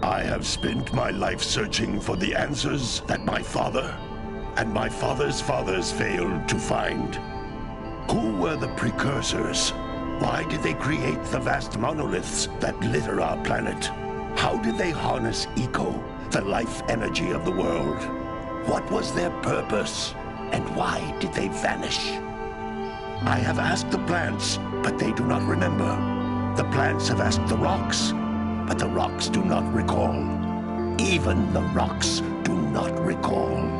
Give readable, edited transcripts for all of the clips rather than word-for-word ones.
I have spent my life searching for the answers that my father and my father's fathers failed to find. Who were the Precursors? Why did they create the vast monoliths that litter our planet? How did they harness eco, the life energy of the world? What was their purpose? And why did they vanish? I have asked the plants, but they do not remember. The plants have asked the rocks, but the rocks do not recall. Even the rocks do not recall.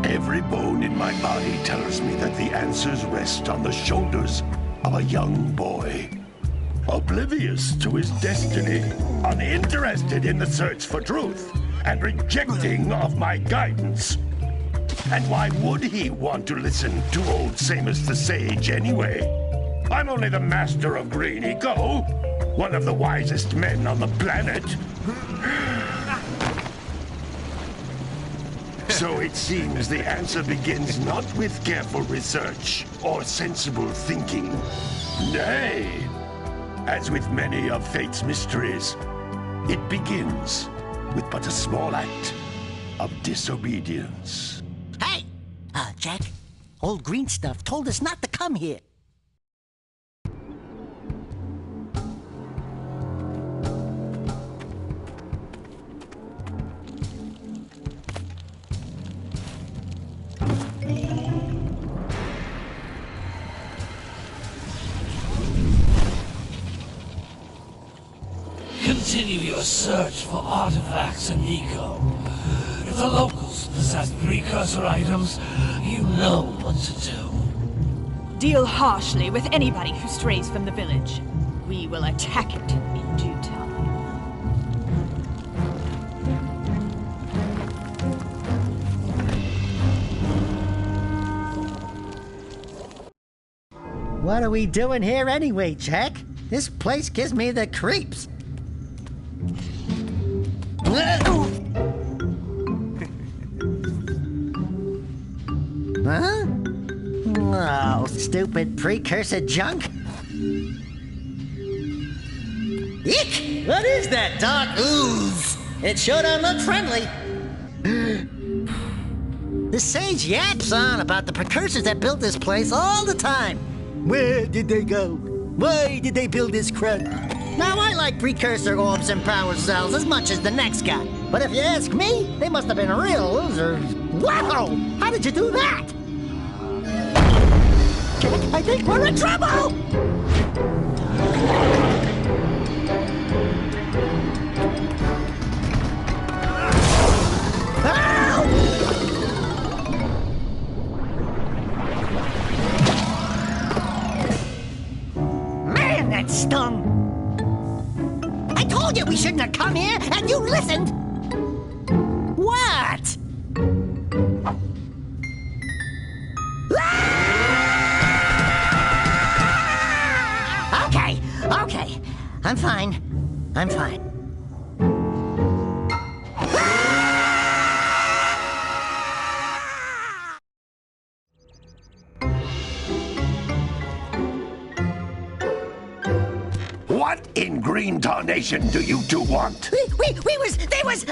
Every bone in my body tells me that the answers rest on the shoulders of a young boy. Oblivious to his destiny, uninterested in the search for truth, and rejecting of my guidance. And why would he want to listen to old Samus the Sage anyway? I'm only the master of green eco, one of the wisest men on the planet. So it seems the answer begins not with careful research or sensible thinking. Nay, as with many of fate's mysteries, it begins with but a small act of disobedience. Hey! Jak, old green stuff told us not to come here. Continue your search for artifacts and eco. If the locals possess precursor items, you know what to do. Deal harshly with anybody who strays from the village. We will attack it in due time. What are we doing here anyway, Jak? This place gives me the creeps. Huh? Oh, stupid precursor junk. Eek! What is that dark ooze? It sure don't look friendly. The sage yaps on about the precursors that built this place all the time. Where did they go? Why did they build this crud? Now, I like precursor orbs and power cells as much as the next guy. But if you ask me, they must have been real losers. Wow! How did you do that? Jak, I think we're in trouble! Man, that stung! I told you we shouldn't have come here, and you listened! What? Okay. I'm fine. What in green tarnation do you two want? They was,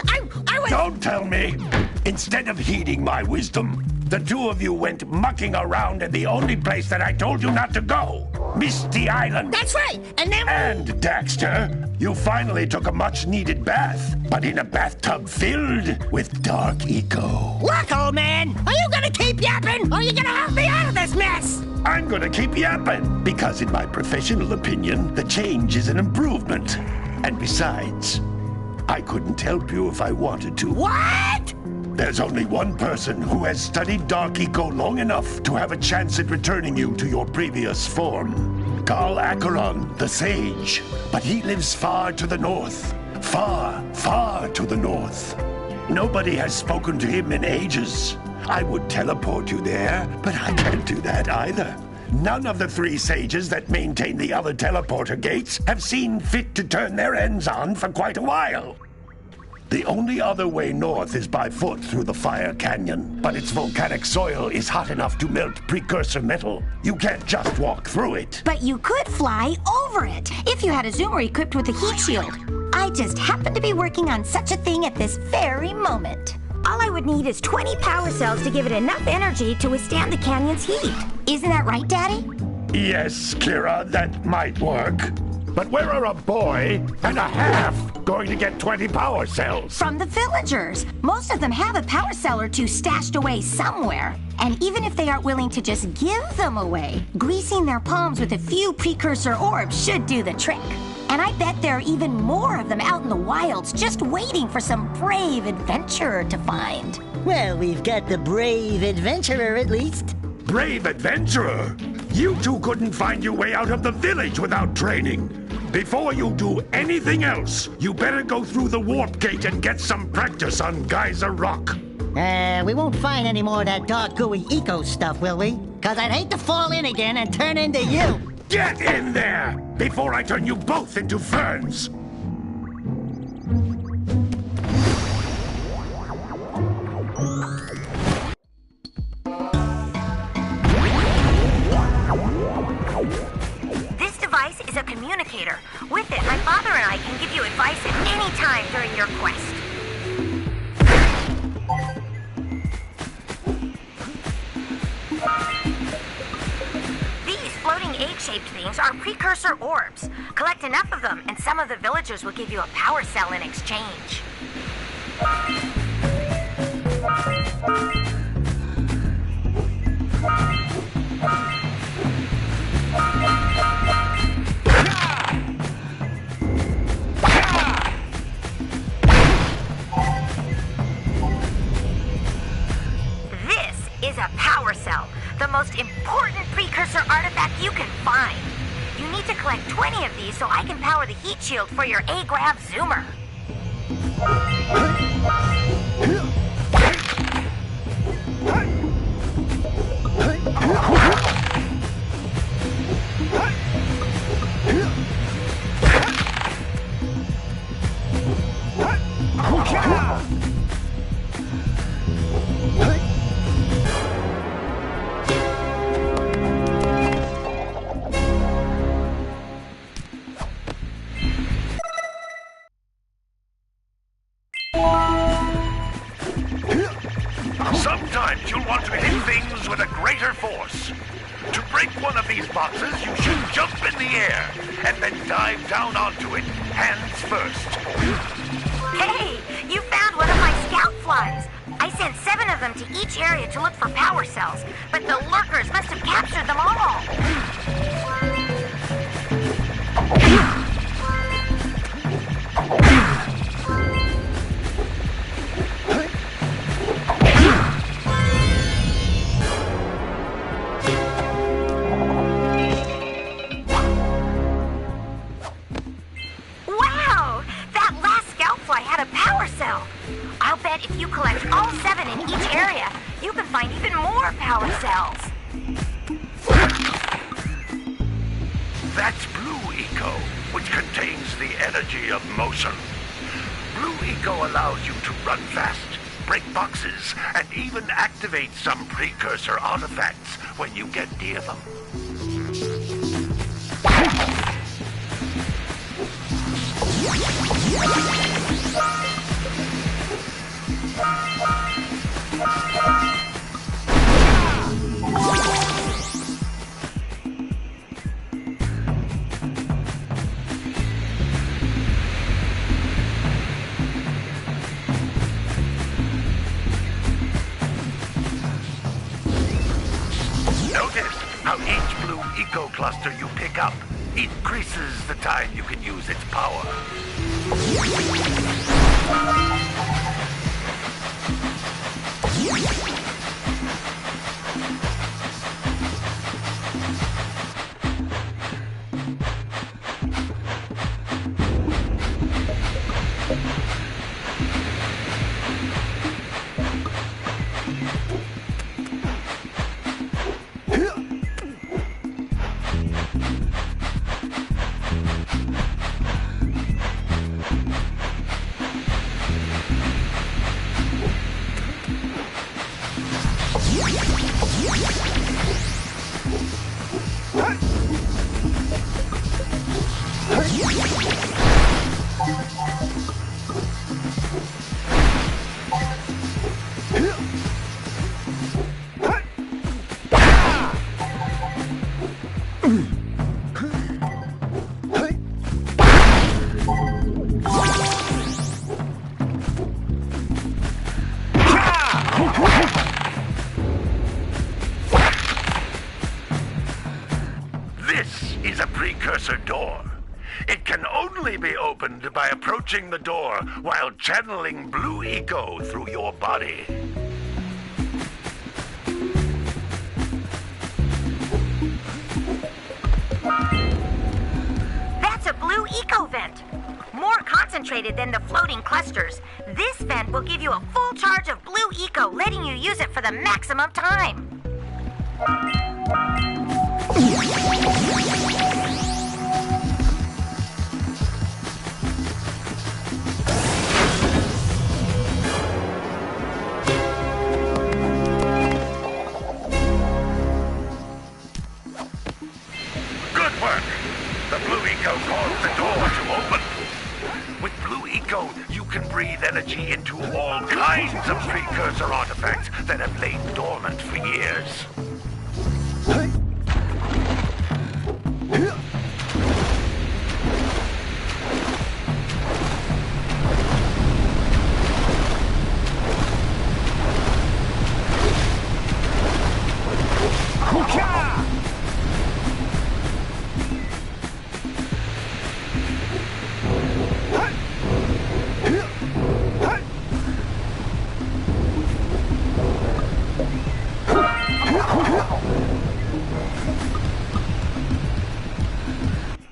I was... Don't tell me! Instead of heeding my wisdom, the two of you went mucking around in the only place that I told you not to go. Misty Island. That's right, and then... And, Daxter, you finally took a much-needed bath, but in a bathtub filled with dark eco. Look, old man, are you gonna keep yapping, or are you gonna help me out of this mess? I'm gonna keep yapping, because in my professional opinion, the change is an improvement. And besides, I couldn't help you if I wanted to. What? There's only one person who has studied dark eco long enough to have a chance at returning you to your previous form. Carl Acheron, the Sage. But he lives far to the north. Far, far to the north. Nobody has spoken to him in ages. I would teleport you there, but I can't do that either. None of the three sages that maintain the other teleporter gates have seen fit to turn their ends on for quite a while. The only other way north is by foot through the Fire Canyon, but its volcanic soil is hot enough to melt precursor metal. You can't just walk through it. But you could fly over it if you had a zoomer equipped with a heat shield. I just happen to be working on such a thing at this very moment. All I would need is 20 power cells to give it enough energy to withstand the canyon's heat. Isn't that right, Daddy? Yes, Kira, that might work. But where are a boy and a half going to get 20 power cells? From the villagers. Most of them have a power cell or two stashed away somewhere. And even if they aren't willing to just give them away, greasing their palms with a few precursor orbs should do the trick. And I bet there are even more of them out in the wilds just waiting for some brave adventurer to find. Well, we've got the brave adventurer at least. Brave adventurer? You two couldn't find your way out of the village without training. Before you do anything else, you better go through the warp gate and get some practice on Geyser Rock. We won't find any more of that dark gooey eco stuff, will we? 'Cause I'd hate to fall in again and turn into you. Get in there before I turn you both into ferns. This device is a communicator. With it, my father and I can give you advice at any time during your quest. These floating egg-shaped things are precursor orbs. Collect enough of them, and some of the villagers will give you a power cell in exchange. Is a power cell, the most important precursor artifact you can find. You need to collect 20 of these so I can power the heat shield for your A-Grav zoomer. Sometimes you'll want to hit things with a greater force. To break one of these boxes, you should jump in the air and then dive down onto it, hands first. Hey, you found one of my scout flies. I sent 7 of them to each area to look for power cells, but the lurkers must have captured them all. I'll bet if you collect all 7 in each area, you can find even more power cells. That's Blue Eco, which contains the energy of motion. Blue Eco allows you to run fast, break boxes, and even activate some precursor artifacts when you get near them. Notice how each Blue Eco cluster you pick up increases the time you can use its power. This is a precursor door. It can only be opened by approaching the door while channeling blue eco through your body. That's a blue eco vent. More concentrated than the floating clusters. This vent will give you a full charge of blue eco, letting you use it for the maximum time. Good work! The blue eco caused the door to open. With blue eco, you can breathe energy into all kinds of precursor artifacts that have lain dormant for years.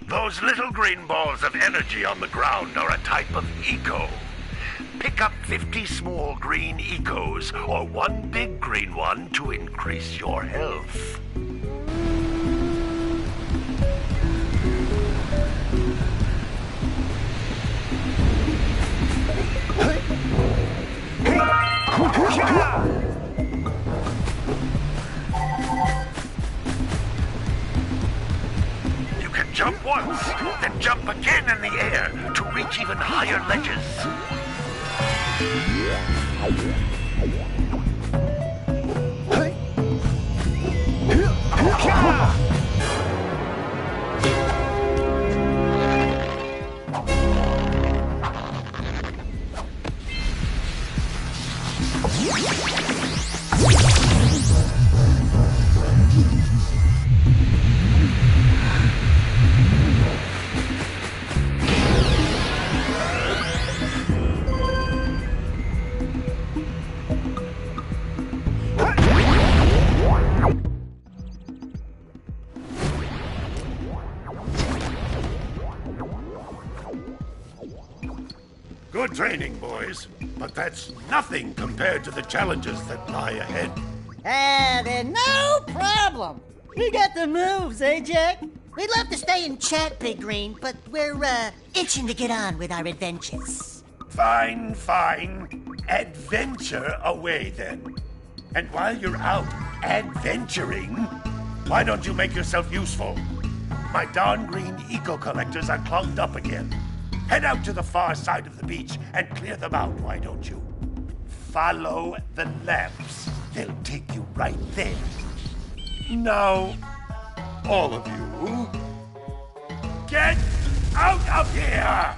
Those little green balls of energy on the ground are a type of eco. Pick up 50 small green ecos or one big green one to increase your health. You can jump once, then jump again in the air to reach even higher ledges. Good training, boys, but that's nothing compared to the challenges that lie ahead. Then no problem. We got the moves, eh, Jack? We'd love to stay and chat, Big Green, but we're, itching to get on with our adventures. Fine, fine. Adventure away, then. And while you're out adventuring, why don't you make yourself useful? My darn green eco-collectors are clogged up again. Head out to the far side of the beach and clear them out, why don't you? Follow the lamps. They'll take you right there. Now, all of you, get out of here!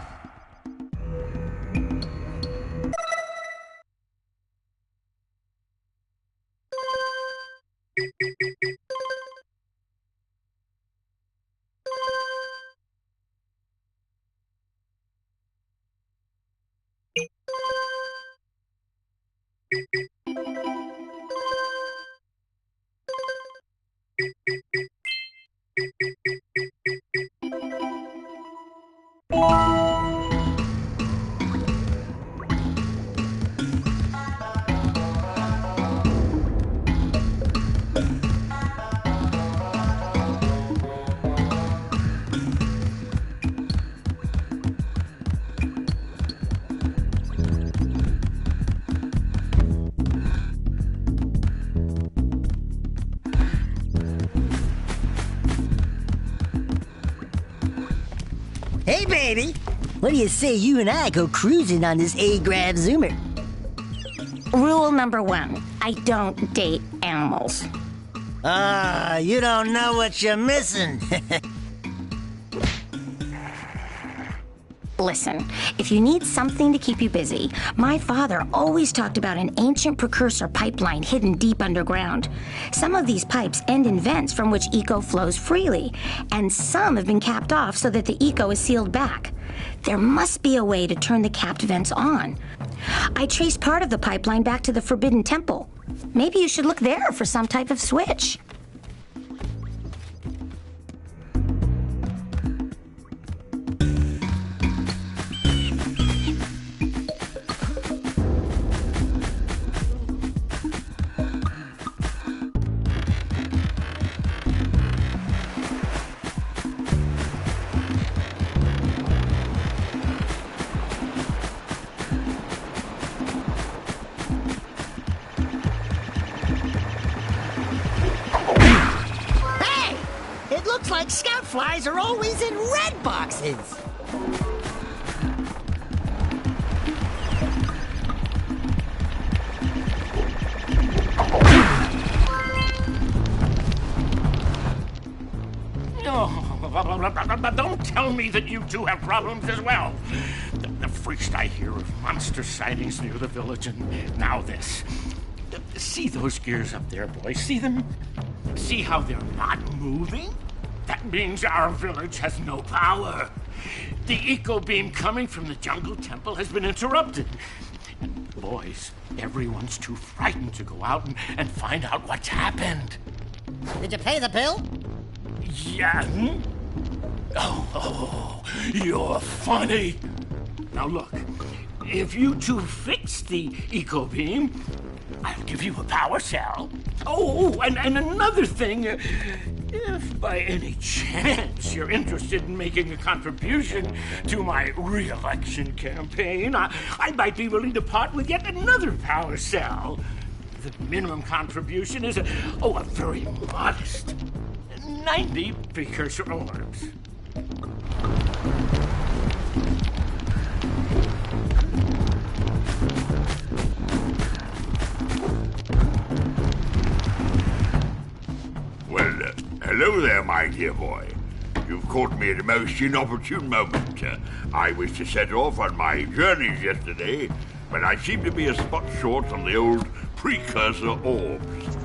Hey, baby. What do you say you and I go cruising on this A-Grav Zoomer? Rule number 1, I don't date animals. Ah, you don't know what you're missing. Listen, if you need something to keep you busy, my father always talked about an ancient precursor pipeline hidden deep underground. Some of these pipes end in vents from which eco flows freely, and some have been capped off so that the eco is sealed back. There must be a way to turn the capped vents on. I traced part of the pipeline back to the Forbidden Temple. Maybe you should look there for some type of switch. Looks like scout flies are always in red boxes. Oh, don't tell me that you two have problems as well. The first I hear of monster sightings near the village, and now this. See those gears up there, boys? See them? See how they're not moving? That means our village has no power. The eco beam coming from the jungle temple has been interrupted. And boys, everyone's too frightened to go out and find out what's happened. Did you pay the bill? Yeah. Oh, you're funny. Now look, if you two fix the eco beam, I'll give you a power cell. Oh, and another thing, if by any chance you're interested in making a contribution to my re-election campaign, I might be willing to part with yet another power cell. The minimum contribution is a very modest 90 precursor orbs. Hello there, my dear boy. You've caught me at a most inopportune moment. I was to set off on my journeys yesterday, but I seem to be a spot short on the old precursor orbs.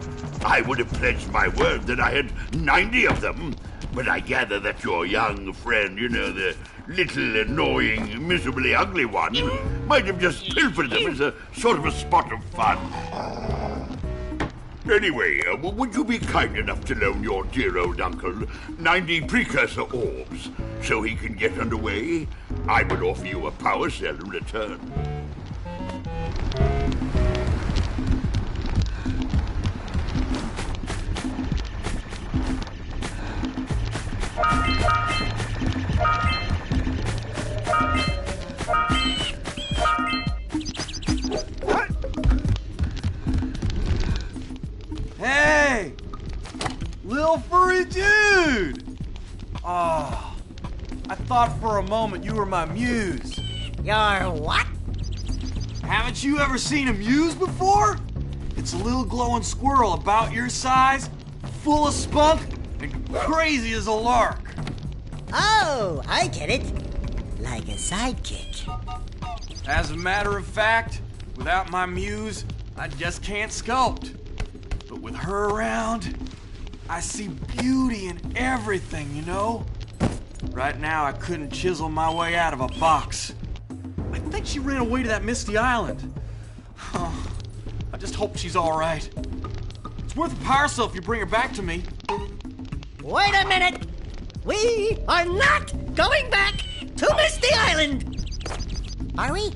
I would have pledged my word that I had 90 of them, but I gather that your young friend, the little annoying, miserably ugly one, might have just pilfered them as a sort of a spot of fun. Anyway, would you be kind enough to loan your dear old uncle 90 precursor orbs so he can get underway? I would offer you a power cell in return. Hey! Lil furry dude! Oh, I thought for a moment you were my muse. Your what? Haven't you ever seen a muse before? It's a little glowing squirrel about your size, full of spunk, and crazy as a lark. Oh, I get it. Like a sidekick. As a matter of fact, without my muse, I just can't sculpt. But with her around, I see beauty in everything, you know? Right now, I couldn't chisel my way out of a box. I think she ran away to that misty island. Oh, I just hope she's all right. It's worth a power cell if you bring her back to me. Wait a minute! We are not going back to Misty Island! Are we?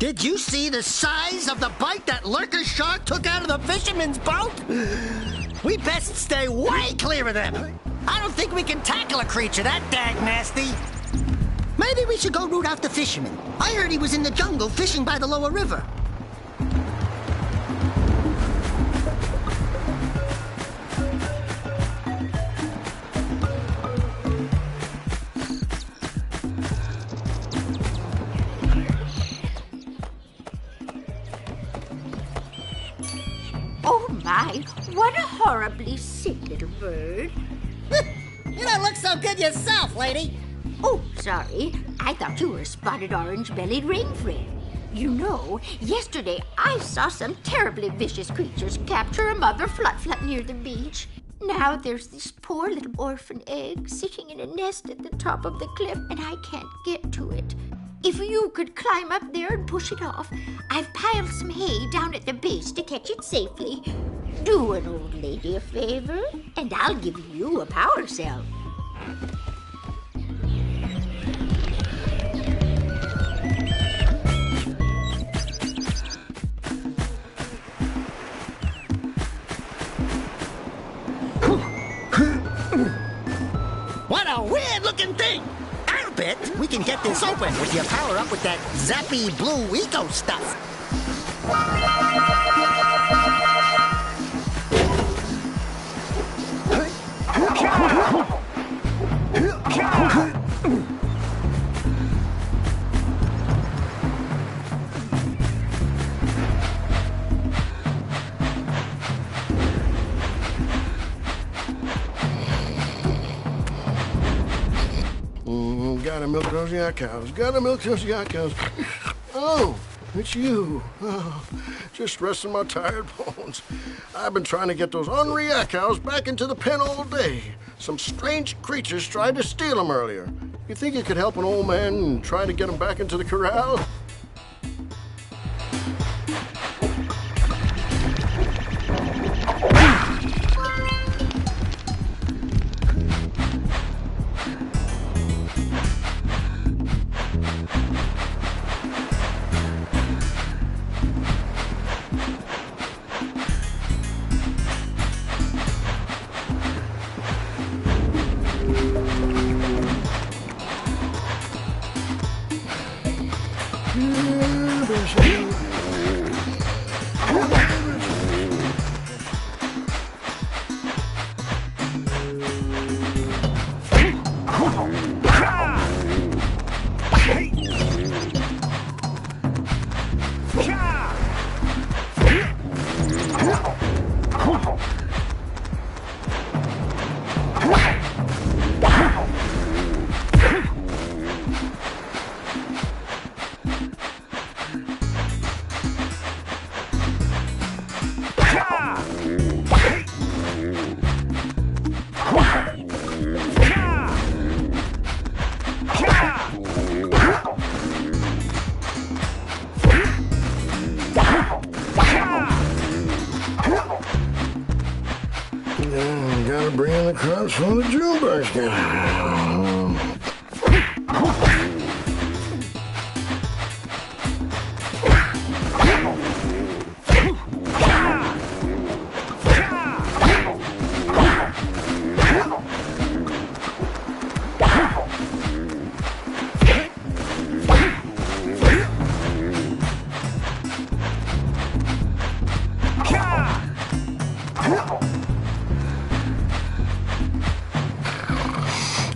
Did you see the size of the bite that lurker shark took out of the fisherman's boat? We best stay way clear of them. I don't think we can tackle a creature that dag nasty. Maybe we should go root out the fisherman. I heard he was in the jungle fishing by the lower river. Oh my, what a horribly sick little bird. You don't look so good yourself, lady. Oh, sorry. I thought you were a spotted orange-bellied rainfred. You know, yesterday I saw some terribly vicious creatures capture a mother flut-flut near the beach. Now there's this poor little orphan egg sitting in a nest at the top of the cliff, and I can't get to it. If you could climb up there and push it off, I've piled some hay down at the base to catch it safely. Do an old lady a favor, and I'll give you a power cell. What a weird-looking thing! I'll bet we can get this open with your power up with that zappy blue eco stuff. Gotta milk those yak cows. Gotta milk those yak cows. Oh, it's you. Oh, just resting my tired bones. I've been trying to get those ornery yak cows back into the pen all day. Some strange creatures tried to steal them earlier. You think you could help an old man and try to get them back into the corral? Gotta bring in the crops from the June basket.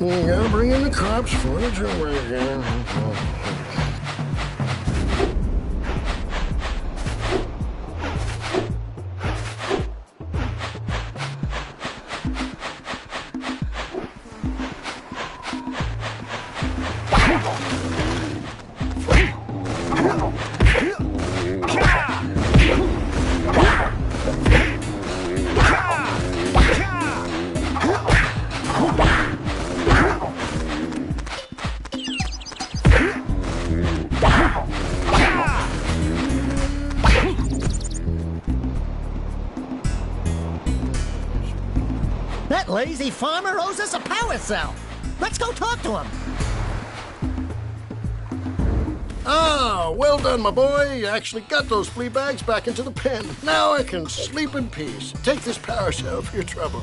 You gotta bring in the crops for the June basket. That lazy farmer owes us a power cell. Let's go talk to him. Ah, well done, my boy. You actually got those flea bags back into the pen. Now I can sleep in peace. Take this power cell for your trouble.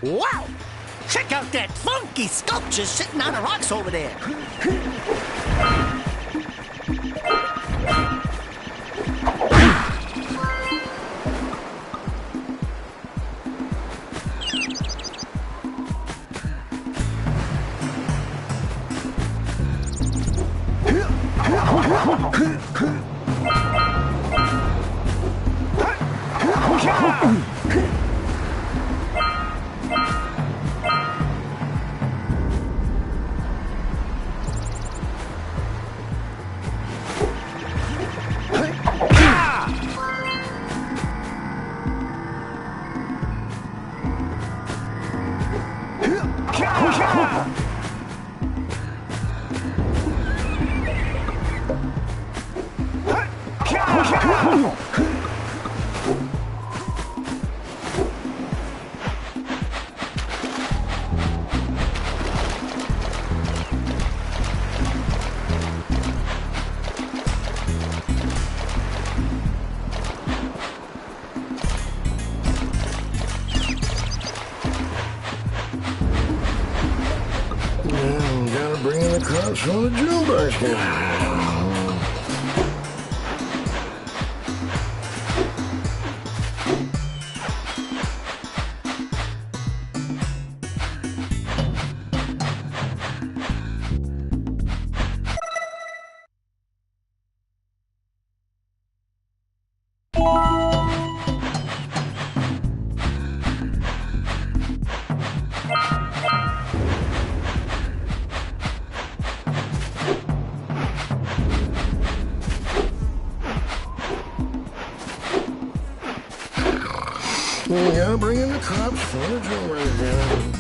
Wow! Check out that funky sculpture sitting on the rocks over there. Bring in the crops from the June basket. We gotta bring in the cops for the drummer again.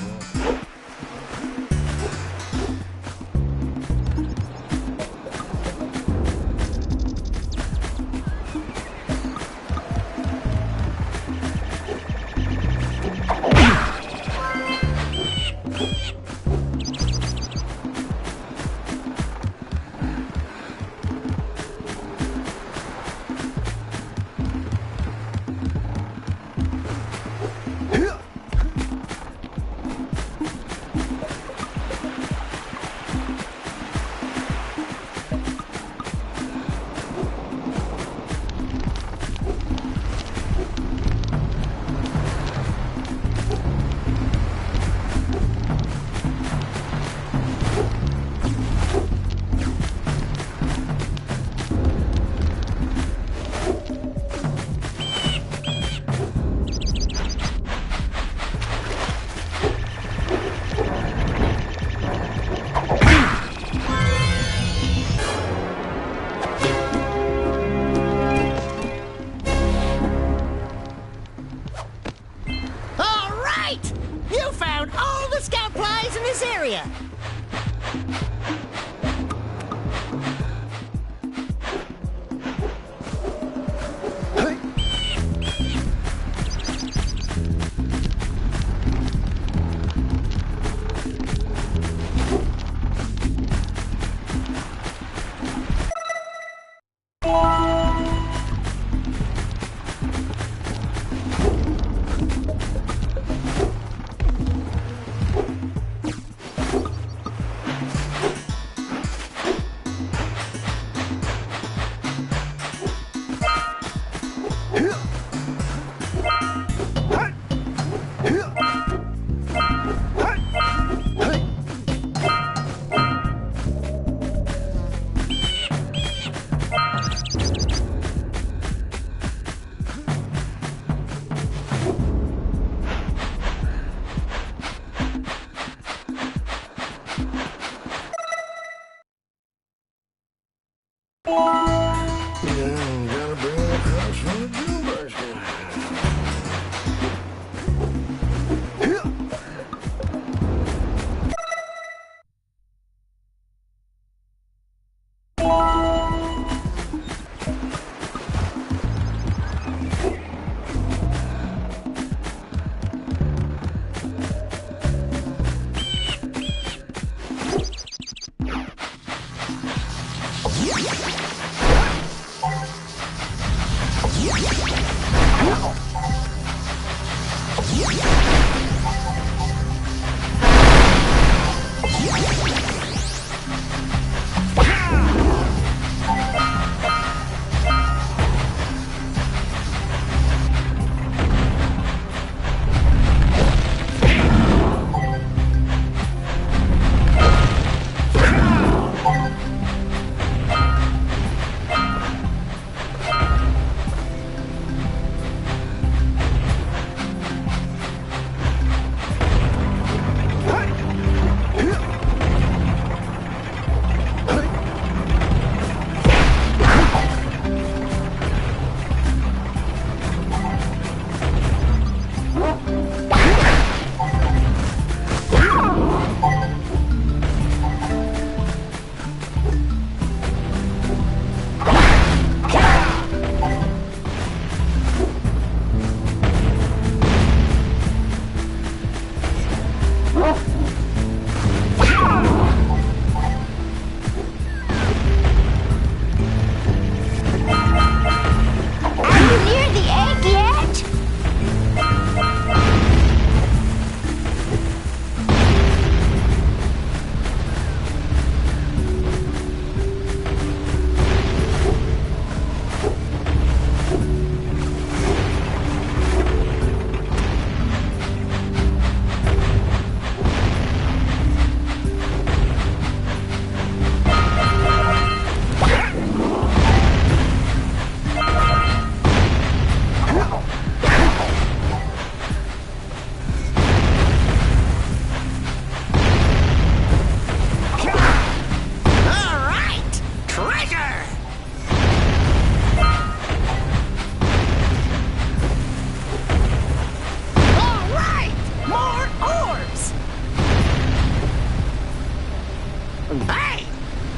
Hey!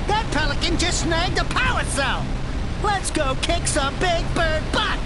That pelican just snagged a power cell! Let's go kick some big bird butt!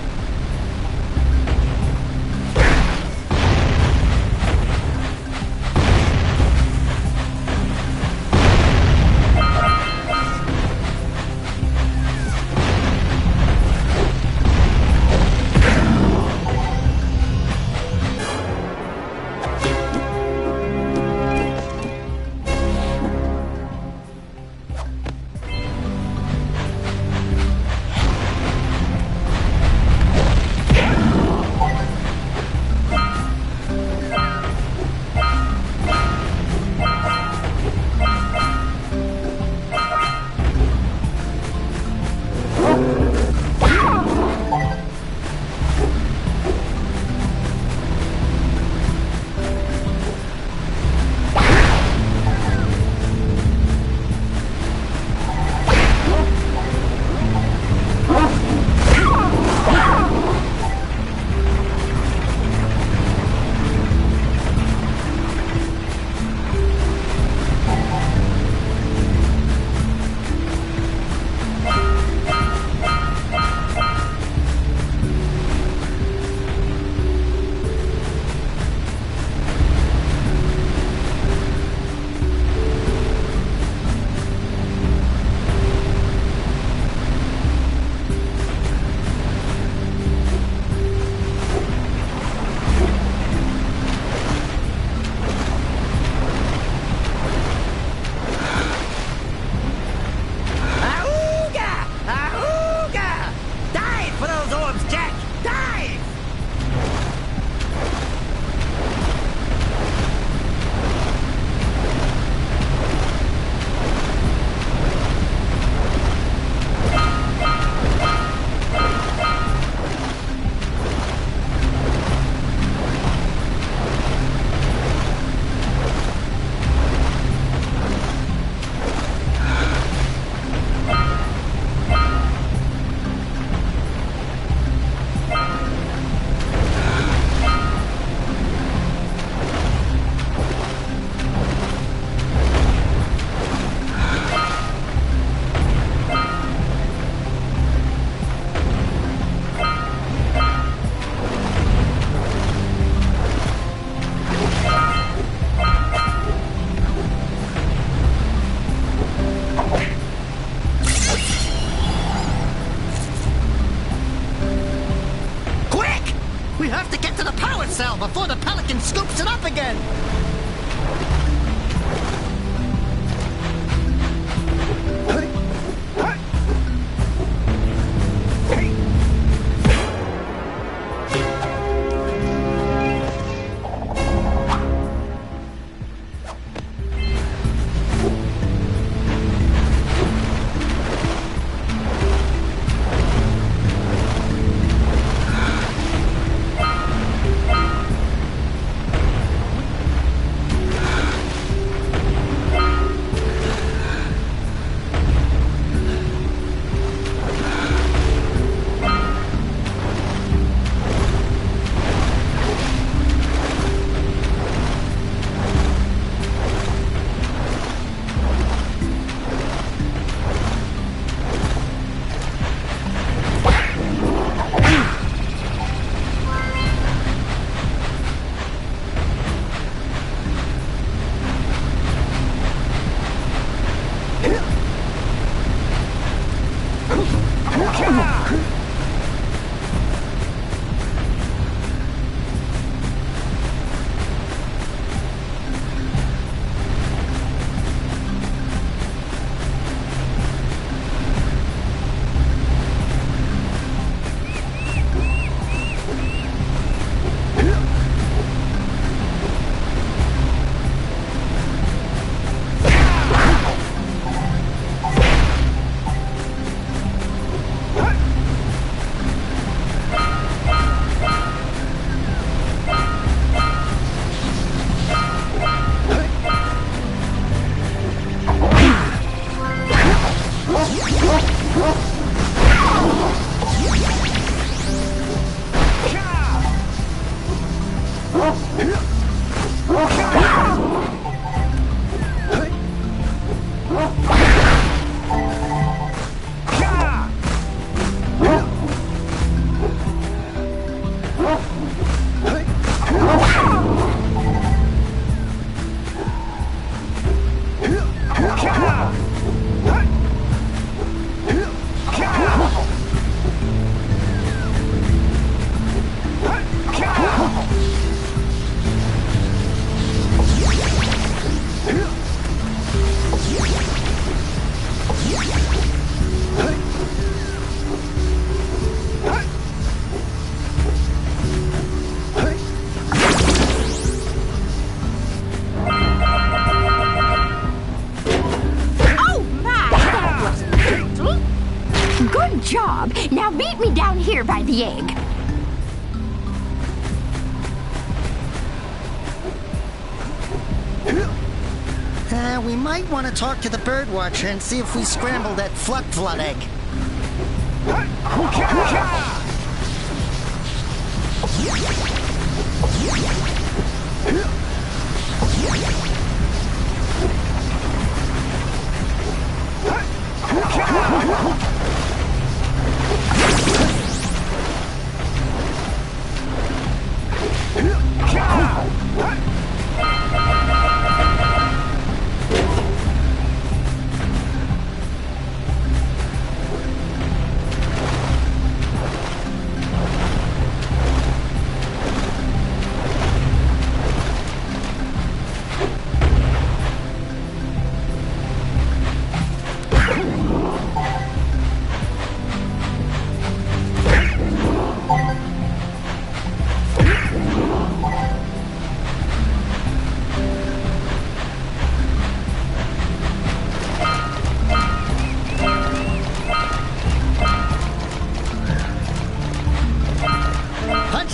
before the pelican scoops it up again. Good job. Now meet me down here by the egg. We might want to talk to the bird watcher and see if we scramble that flut egg.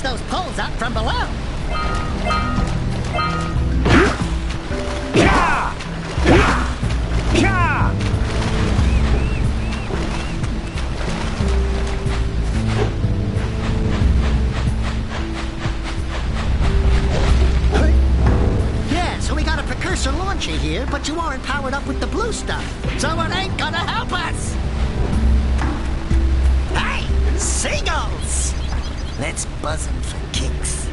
Those poles out from below. Yeah, so we got a Precursor launcher here, but you aren't powered up with the blue stuff, so it ain't gonna help us. Hey, seagulls! Let's buzz them for kicks.